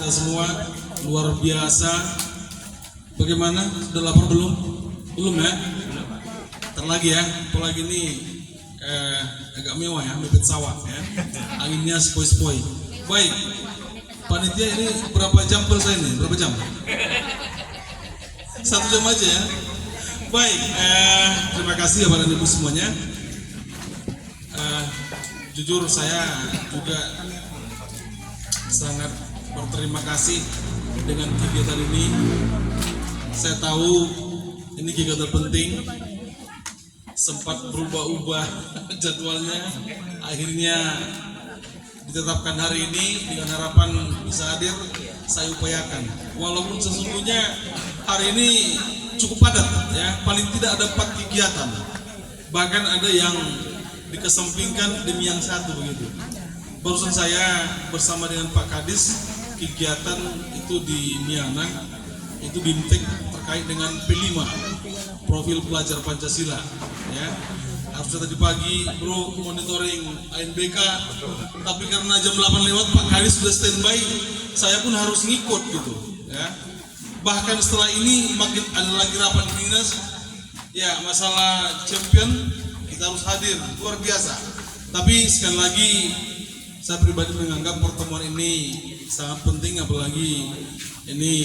kita semua luar biasa. Bagaimana? Sudah lapar belum? Belum ya? Ntar lagi ya. Apalagi ini agak mewah ya, mepet sawah ya. Anginnya sepoi-sepoi. Baik. Panitia ini berapa jam selesai ini? Berapa jam? 1 jam aja ya. Baik. Terima kasih kepada ibu semuanya. Jujur saya juga sangat berterima kasih dengan kegiatan ini. Saya tahu ini kegiatan penting. Sempat berubah-ubah jadwalnya, akhirnya ditetapkan hari ini dengan harapan bisa hadir. Saya upayakan, walaupun sesungguhnya hari ini cukup padat ya, paling tidak ada 4 kegiatan, bahkan ada yang dikesampingkan demi yang satu begitu. Barusan saya bersama dengan Pak Kadis kegiatan itu di Mianang, itu BIMTEK terkait dengan P5 profil pelajar Pancasila ya. Harusnya tadi pagi bro monitoring ANBK, tapi karena jam 8 lewat Pak Kadis sudah standby, saya pun harus ngikut gitu ya. Bahkan setelah ini makin ada lagi rapat dinas ya, masalah champion kita harus hadir, luar biasa. Tapi sekali lagi saya pribadi menganggap pertemuan ini sangat penting, apalagi ini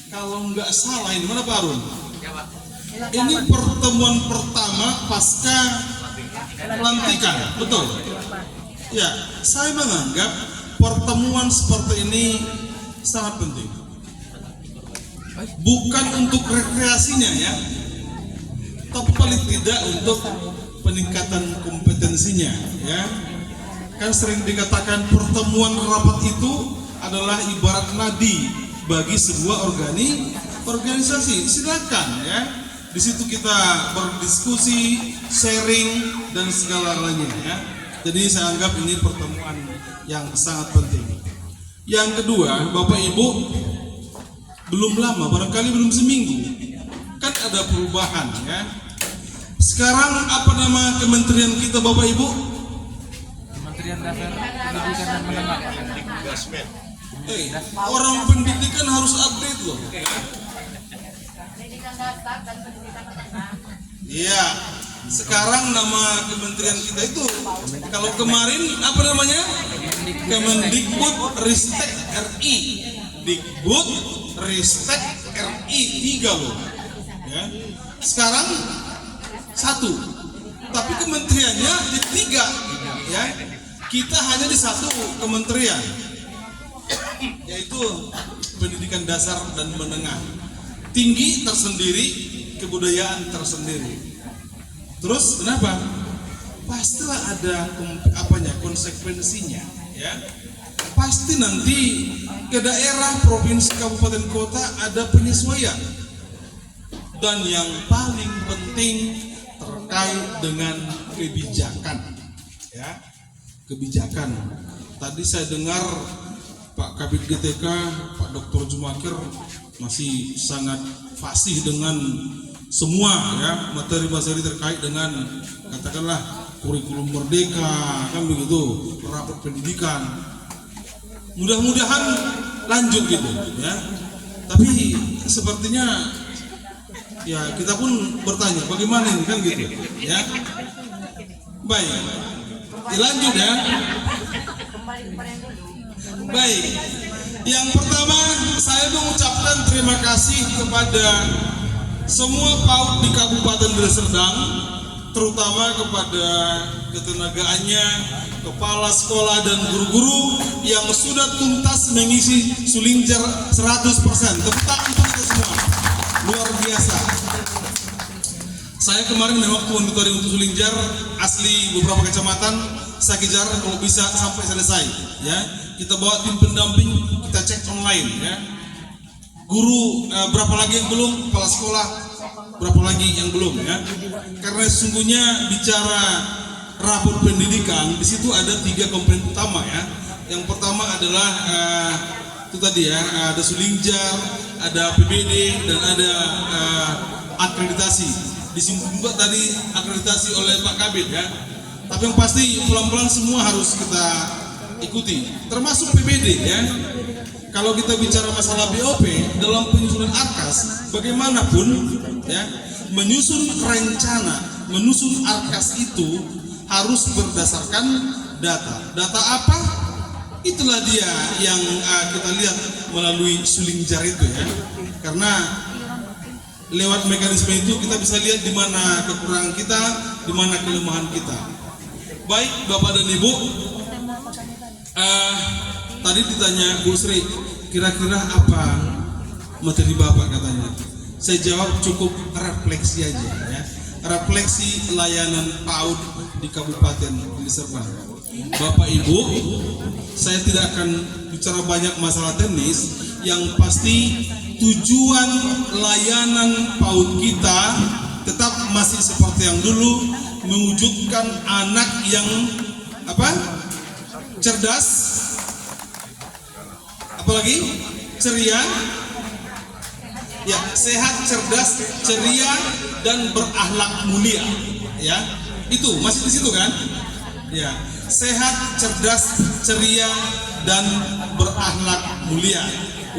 kalau nggak salah ini mana Pak Arun? Ini pertemuan pertama pasca pelantikan, betul? Ya, saya menganggap pertemuan seperti ini sangat penting. Bukan untuk rekreasinya ya, tapi paling tidak untuk peningkatan kompetensinya ya. Kan sering dikatakan pertemuan rapat itu adalah ibarat nadi bagi sebuah organisasi. Silakan ya, di situ kita berdiskusi, sharing dan segala galanya ya. Jadi saya anggap ini pertemuan yang sangat penting. Yang kedua, Bapak Ibu, belum lama, barangkali belum seminggu, kan ada perubahan ya. Sekarang apa nama kementerian kita Bapak Ibu? Kementerian Dasar Pendidikan dan Menengah. Orang pendidikan harus update loh. Iya. Sekarang nama kementerian kita itu, kalau kemarin apa namanya? Kemendikbud Ristek RI. Dikbud Ristek RI 3 loh. Ya. Sekarang 1, tapi kementeriannya di 3 ya. Kita hanya di 1 kementerian, yaitu pendidikan dasar dan menengah. Tinggi tersendiri, kebudayaan tersendiri. Terus kenapa? Pastilah ada konsekuensinya ya. Pasti nanti ke daerah, provinsi, kabupaten, kota ada penyesuaian. Dan yang paling penting terkait dengan kebijakan ya. Kebijakan. Tadi saya dengar Pak Kabid GTK, Pak Dr. Jumakir masih sangat fasih dengan semua ya materi-materi terkait dengan katakanlah kurikulum merdeka kan begitu, rapat pendidikan. Mudah-mudahan lanjut gitu ya. Tapi sepertinya ya kita pun bertanya bagaimana ini kan gitu ya. Baik, dilanjut ya. Baik, yang pertama saya mengucapkan terima kasih kepada semua PAUD di Kabupaten Deli Serdang, terutama kepada ketenagaannya, kepala sekolah dan guru-guru yang sudah tuntas mengisi Sulingjar 100%. Tepuk tangan untuk kita semua, luar biasa. Saya kemarin waktu monitoring untuk Sulingjar asli beberapa kecamatan, saya kejar kalau bisa sampai selesai ya. Kita bawa tim pendamping, kita cek online ya. Guru berapa lagi yang belum, kepala sekolah berapa lagi yang belum ya. Karena sesungguhnya bicara rapor pendidikan di situ ada 3 komponen utama ya. Yang pertama adalah itu tadi ya, ada Sulingjar, ada PBD dan ada akreditasi. Disinggung juga tadi akreditasi oleh Pak Kabid ya. Tapi yang pasti pelan-pelan semua harus kita ikuti, termasuk PBD ya. kalau kita bicara masalah BOP dalam penyusunan Arkas, bagaimanapun ya, menyusun rencana, menyusun Arkas itu harus berdasarkan data. Data apa? Itulah dia yang kita lihat melalui suling jari itu ya. Karena lewat mekanisme itu kita bisa lihat di mana kekurangan kita, di mana kelemahan kita. Baik Bapak dan Ibu, tadi ditanya Bu Sri, kira-kira apa materi Bapak katanya. Saya jawab cukup refleksi aja ya. Refleksi layanan PAUD di Kabupaten Deli Serdang. Bapak Ibu, saya tidak akan bicara banyak masalah teknis. Yang pasti tujuan layanan PAUD kita tetap masih seperti yang dulu, mewujudkan anak yang cerdas, apalagi ceria, ya, sehat, cerdas, ceria, dan berakhlak mulia. Ya, itu masih di situ kan? Ya, sehat, cerdas, ceria, dan berakhlak mulia.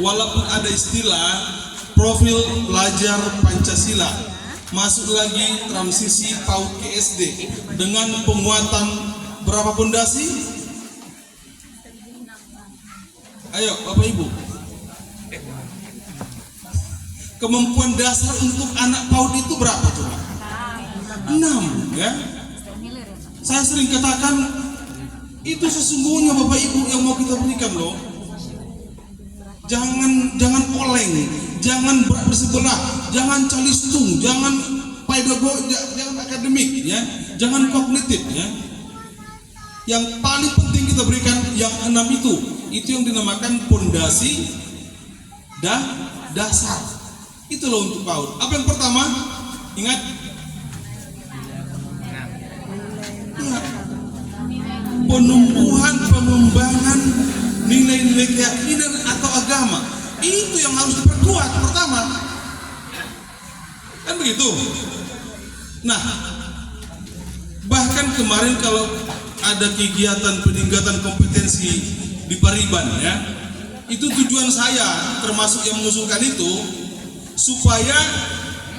Walaupun ada istilah profil pelajar Pancasila, masuk lagi transisi PAUD ke SD dengan penguatan berapa pondasi? Ayo Bapak Ibu, kemampuan dasar untuk anak PAUD itu berapa coba? 6 ya. Saya sering katakan itu sesungguhnya Bapak Ibu yang mau kita berikan loh. Jangan oleng, jangan bersebelah, jangan calistung, jangan pedagogi, jangan akademik ya, jangan kognitif ya. Yang paling penting kita berikan yang 6 itu yang dinamakan pondasi dasar. Itu loh untuk PAUD. Apa yang pertama? Ingat? Ya. Penumbuhan, pengembangan nilai-nilai keyakinan atau agama. Itu yang harus diperkuat pertama. Kan begitu? Nah, bahkan kemarin kalau ada kegiatan peningkatan kompetensi di Pariban ya, itu tujuan saya termasuk yang mengusulkan itu supaya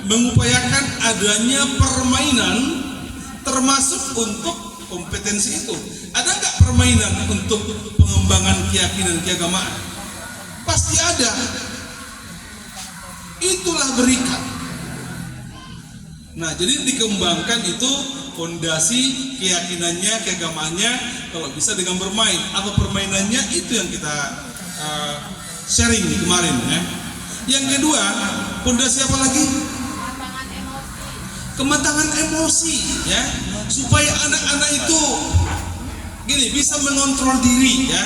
mengupayakan adanya permainan termasuk untuk kompetensi itu. Ada nggak permainan untuk pengembangan keyakinan keagamaan? Pasti ada. Itulah berikan. Nah, jadi dikembangkan itu fondasi keyakinannya, keagamaannya, kalau bisa dengan bermain. Apa permainannya itu yang kita sharing di kemarin ya. Yang kedua, fondasi apa lagi? Kematangan emosi ya, supaya anak-anak itu gini bisa mengontrol diri ya,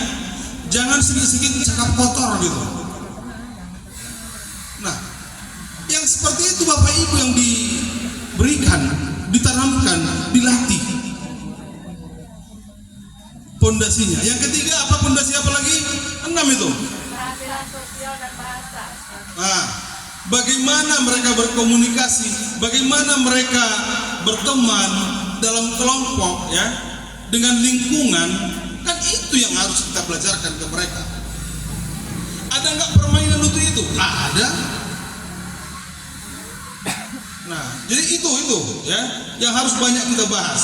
jangan sedikit-sedikit cakap kotor gitu. Nah, yang seperti itu Bapak Ibu yang diberikan, ditanamkan, dilatih pondasinya. Yang ketiga apa pondasi apa lagi? 6 itu. Keterampilan sosial dan bahasa. Nah, bagaimana mereka berkomunikasi, bagaimana mereka berteman dalam kelompok ya, dengan lingkungan, kan itu yang harus kita belajarkan ke mereka. Ada nggak permainan untuk itu? Ada. Nah, jadi itu ya yang harus banyak kita bahas.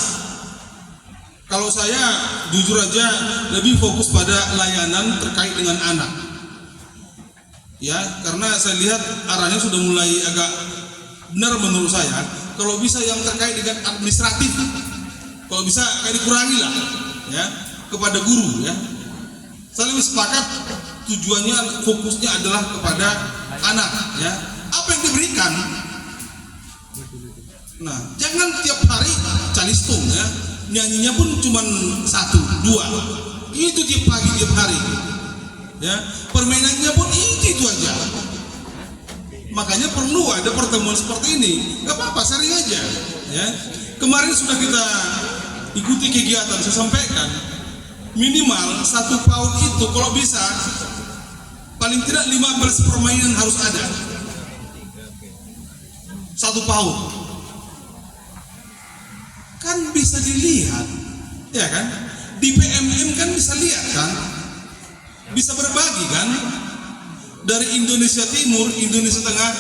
Kalau saya jujur aja lebih fokus pada layanan terkait dengan anak. Ya, karena saya lihat arahnya sudah mulai agak benar menurut saya. Kalau bisa yang terkait dengan administratif, kalau bisa agak dikurangi lah, ya, kepada guru ya. Saya lebih sepakat tujuannya, fokusnya adalah kepada anak ya. Apa yang diberikan? Nah, jangan tiap hari calistung ya. Nyanyinya pun cuma 1, 2. Itu tiap pagi, tiap hari. Ya, permainannya pun itu aja. Makanya perlu ada pertemuan seperti ini. Gak apa-apa, sering aja. Ya, kemarin sudah kita ikuti kegiatan, saya sampaikan minimal 1 PAUD itu kalau bisa paling tidak 15 permainan harus ada. 1 PAUD kan bisa dilihat, ya kan? Di PMM kan bisa lihat kan, bisa berbagi kan. dari Indonesia Timur, Indonesia Tengah,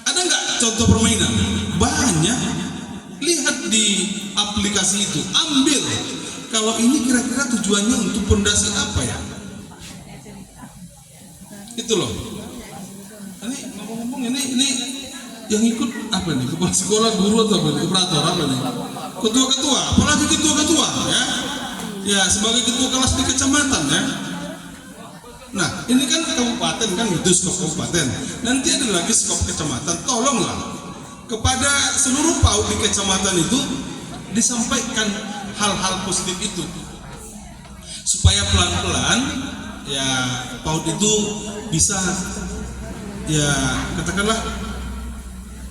ada nggak contoh permainan? Banyak. Lihat di aplikasi itu, ambil. Kalau ini kira-kira tujuannya untuk pondasi apa ya? Itu loh. Ini ngomong-ngomong ini yang ikut apa nih? Kepala sekolah, guru atau apa nih? Operator apa nih? Ketua-ketua, apalagi ketua-ketua ya. Ya, sebagai ketua kelas di kecamatan ya. Nah, ini kan kabupaten kan itu skop kabupaten. Nanti ada lagi skop kecamatan. Tolonglah kepada seluruh PAUD di kecamatan itu disampaikan hal-hal positif itu supaya pelan-pelan ya PAUD itu bisa ya katakanlah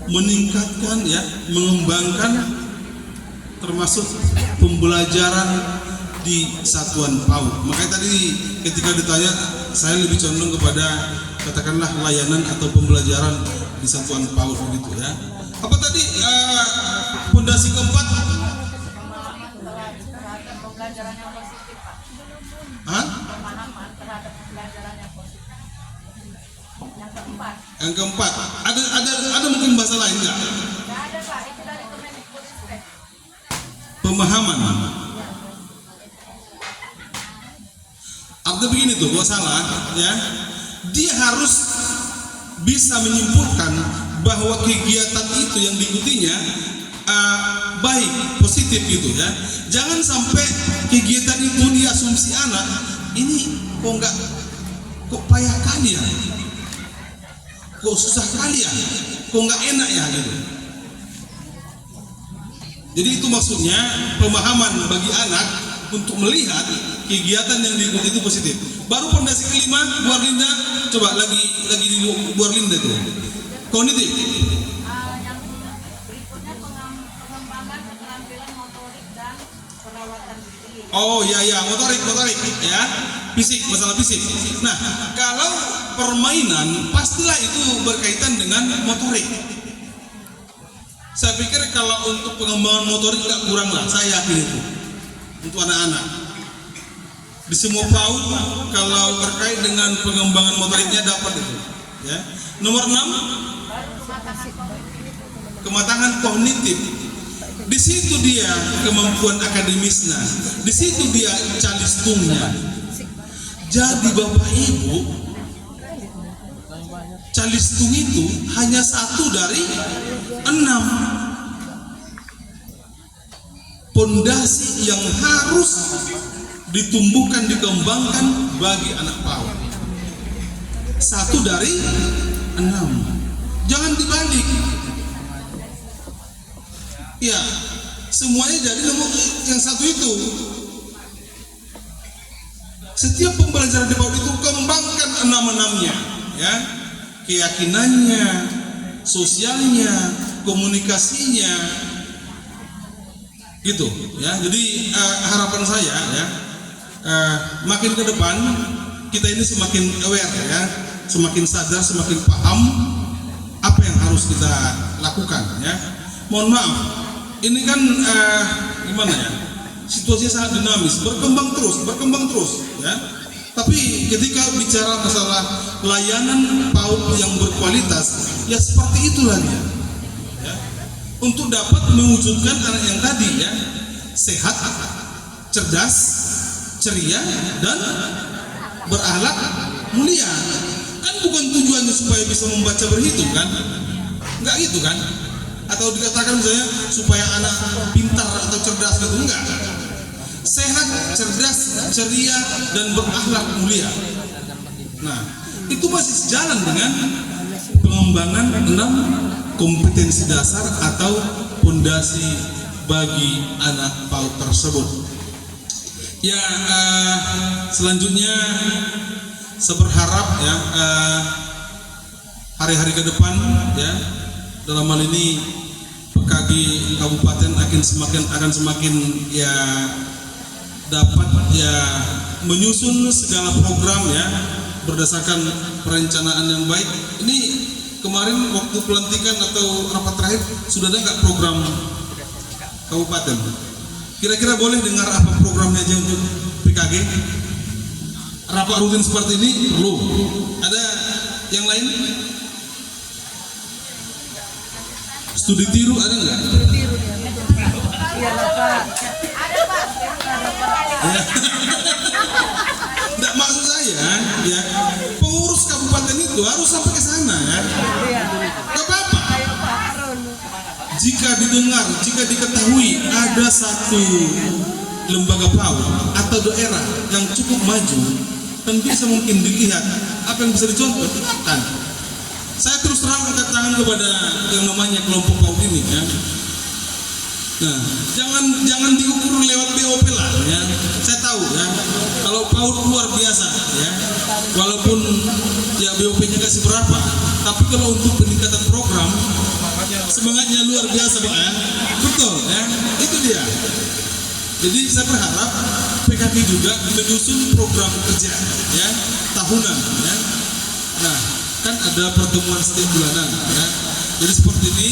meningkatkan ya, mengembangkan termasuk pembelajaran di satuan PAUD. Makanya tadi ketika ditanya, saya lebih condong kepada katakanlah layanan atau pembelajaran di satuan PAUD begitu ya. Apa tadi fondasi keempat? Terhadap pembelajaran yang positif, Pak. Hah? Pemahaman terhadap pembelajaran yang positif. Yang keempat. Yang keempat, ada mungkin bahasa lain nggak? Nggak ada, Pak. Itu dari Kemendikbudristek. Pemahaman. Artinya begini tuh, gak salah ya. Dia harus bisa menyimpulkan bahwa kegiatan itu yang diikutinya baik, positif gitu ya. Jangan sampai kegiatan itu diasumsi anak ini kok payah kali ya, kok susah kali ya, kok nggak enak ya gitu. Jadi itu maksudnya pemahaman bagi anak untuk melihat kegiatan yang diikuti itu positif. Baru fondasi kelima, Bu Arlinda, coba lagi di Bu Arlinda itu. Kognitif. Yang berikutnya pengembangan keterampilan motorik dan perawatan diri. Oh ya motorik ya, fisik, masalah fisik. Nah, kalau permainan pastilah itu berkaitan dengan motorik. Saya pikir kalau untuk pengembangan motorik nggak kurang lah, saya yakin itu untuk anak-anak. Di semua PAUD kalau terkait dengan pengembangan motoriknya dapat itu. Ya. Nomor 6, kematangan kognitif. Di situ dia kemampuan akademisnya, di situ dia calistungnya. Jadi Bapak Ibu, calistung itu hanya 1 dari 6 pondasi yang harus ditumbuhkan, dikembangkan bagi anak PAUD. 1 dari 6. Jangan dibalik. Ya, semuanya jadi yang 1 itu. Setiap pembelajaran di PAUD itu kembangkan 6-6-nya, ya. Keyakinannya, sosialnya, komunikasinya, gitu, ya. Jadi harapan saya, ya, makin ke depan kita ini semakin aware, ya, semakin sadar, semakin paham apa yang harus kita lakukan, ya. Mohon maaf, ini kan gimana ya? Situasinya sangat dinamis, berkembang terus, ya. Tapi ketika bicara masalah layanan PAUD yang berkualitas, ya seperti itulah dia. Ya. Untuk dapat mewujudkan anak yang tadi, ya, sehat, cerdas, ceria, dan berakhlak mulia. Kan bukan tujuannya supaya bisa membaca berhitung kan? Enggak gitu kan? Atau dikatakan misalnya supaya anak pintar atau cerdas gitu, enggak. Sehat, cerdas, ceria, dan berakhlak mulia. Nah, itu masih sejalan dengan pengembangan 6 kompetensi dasar atau fondasi bagi anak PAUD tersebut. Ya, selanjutnya saya berharap, ya, hari-hari ke depan, ya, dalam hal ini PKG Kabupaten akan semakin ya dapat ya menyusun segala program, ya, berdasarkan perencanaan yang baik. Ini kemarin waktu pelantikan atau rapat terakhir sudah ada nggak program kabupaten? Kira-kira boleh dengar apa programnya aja untuk PKG? Rapat rutin seperti ini perlu. Ada Yang lain? Studi tiru ada nggak? Iya Pak. Ada Pak. Nggak, maksud saya, ya pengurus kabupaten itu harus sampai ke sana ya. Nggak apa-apa. Jika didengar, jika diketahui ada satu lembaga PAUD atau daerah yang cukup maju dan bisa mungkin dilihat apa yang bisa dicontoh, silakan. Saya terus terang angkat tangan kepada yang namanya kelompok PAUD ini ya. Nah, jangan diukur lewat BOP lah ya. Saya tahu ya, kalau PAUD luar biasa ya. Walaupun ya BOP-nya kasih berapa, tapi kalau untuk peningkatan program semangatnya luar biasa Pak ya. Betul ya, itu dia. Jadi saya berharap PKK juga menyusun program kerja ya tahunan ya. Nah, kan ada pertemuan setiap bulanan ya. Jadi seperti ini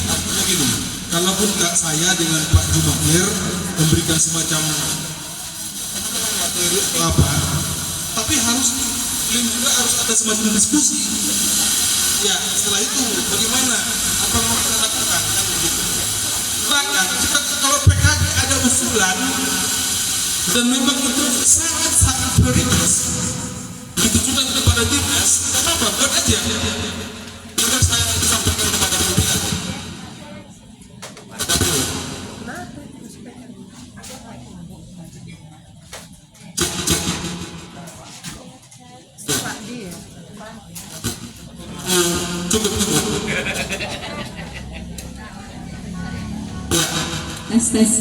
artinya gini, kalaupun Kak saya dengan Pak Jumakir memberikan semacam materi atau apa, tapi harus juga harus ada semacam diskusi. Ya, setelah itu bagaimana apa yang mau kita lakukan kan begitu. Bahkan kalau PKK ada usulan dan memang itu sangat prioritas, begitu juga kepada dinas, kenapa buat aja? Juga saya sampaikan kepada pimpinan. Cukup. Tes.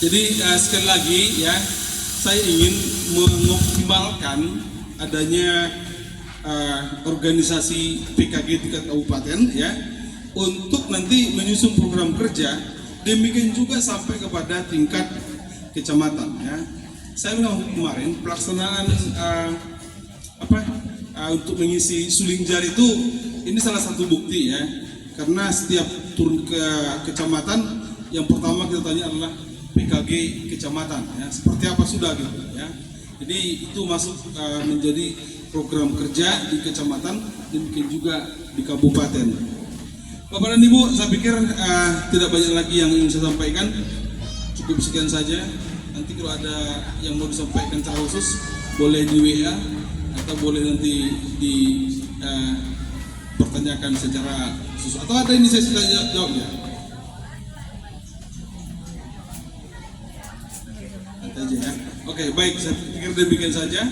Jadi sekali lagi ya, saya ingin mengoptimalkan adanya organisasi PKG tingkat kabupaten ya, untuk nanti menyusun program kerja, demikian juga sampai kepada tingkat kecamatan ya. Saya bilang kemarin pelaksanaan untuk mengisi suling jari itu ini salah satu bukti ya, karena setiap turun ke kecamatan yang pertama kita tanya adalah PKG kecamatan ya, seperti apa sudah gitu ya. Jadi itu masuk menjadi program kerja di kecamatan dan mungkin juga di kabupaten. Bapak dan Ibu, saya pikir tidak banyak lagi yang ingin saya sampaikan, cukup sekian saja. Nanti kalau ada yang mau disampaikan secara khusus boleh di WA atau boleh nanti di pertanyakan secara khusus, atau ada ini saya sudah jawabnya. Nanti aja ya. Oke, baik, saya pikir demikian saja.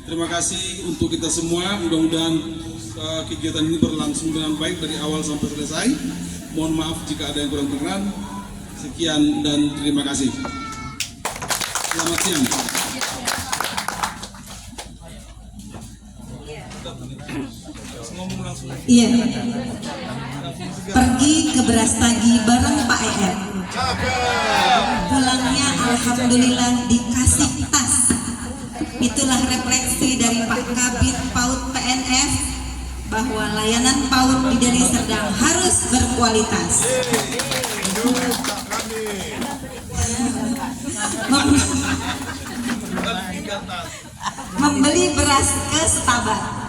Terima kasih untuk kita semua. Mudah-mudahan kegiatan ini berlangsung dengan baik dari awal sampai selesai. Mohon maaf jika ada yang kurang berkenan. Sekian dan terima kasih. Selamat siang. Iya. Pergi ke Brastagi bareng Pak EM. Pulangnya alhamdulillah dikasih tas. Itulah refleksi dari Pak Kabid PAUD PNF bahwa layanan PAUD di Deli Serdang harus berkualitas. Membeli beras ke Setabat.